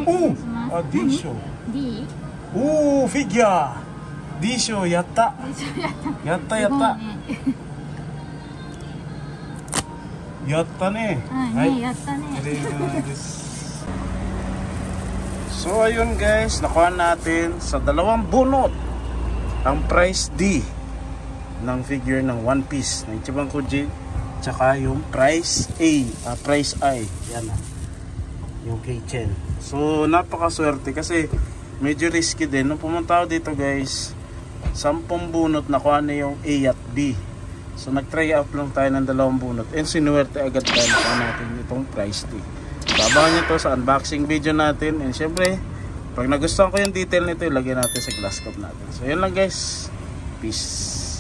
おあ、D 賞。D？ おお、フィギュア。D 賞やった。やったやった。やったね。はい、やったね。So ayun guys, nakuha natin sa dalawang bunot ang price D ng figure ng One Piece ng Ichiban Kuji, tsaka yung price A, price I. Yan na. Yung keychain. So napakaswerte kasi medyo risky din. Nung pumunta ako dito guys, 10 bunot nakuha na yung A at B. So nag-try out lang tayo ng dalawang bunot and sinuwerte agad tayo nakuha natin itong price D. Abangan nyo to sa unboxing video natin. And syempre, pag nagustuhan ko yung detail nito, ilagay natin sa glass cup natin. So yun lang guys. Peace.